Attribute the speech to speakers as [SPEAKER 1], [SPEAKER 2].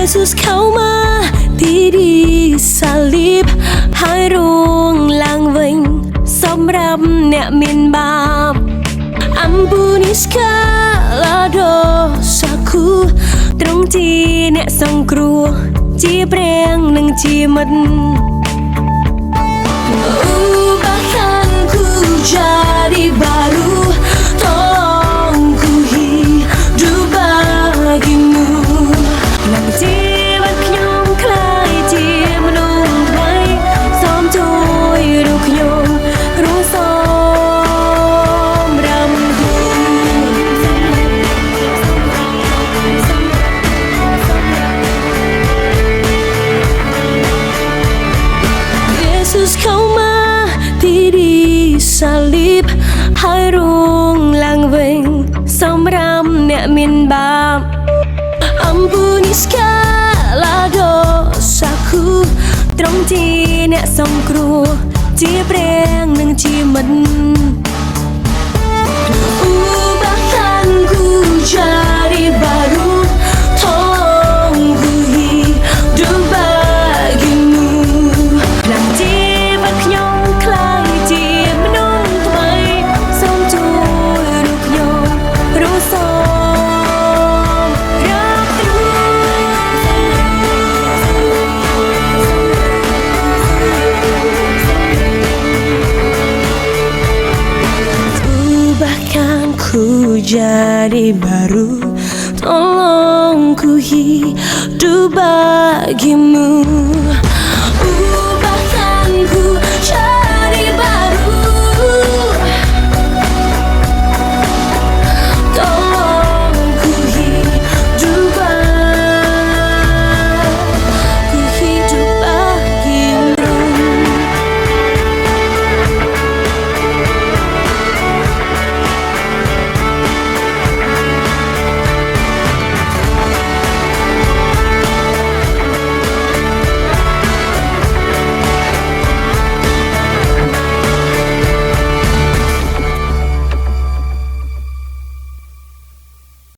[SPEAKER 1] Yesus kau mati di salib ហើយរួងឡើងវិញសម្រាប់អ្នកមានបាប Ampuni segala dosaku ទ្រង់ជាអ្នកសង្គ្រោះជាព្រះនិងជាមិត្ត Bahkan ku jadi baru tolongku hidup bagimu នឹងជីវិតខ្ញុំក្លាយជាមនុស្សថ្មីសូមជួយរូបខ្ញុំរស់សមរម្យ Yesus kau mati di salib ហើយរួងឡើងវិញសម្រាប់អ្នកមានបាប Ampuni segala dosaku ទ្រង់ជាអ្នកសង្គ្រោះជាព្រះនិងជាមិត្ត Bahkan ku jadi baru tolongku hidup bagimu នឹងជីវិតខ្ញុំក្លាយជាមនុស្សថ្មីសូមជួយរូបខ្ញុំរស់សមរាប់ទ្រង់ Bahkan ku jadi baru tolongku hidup bagimu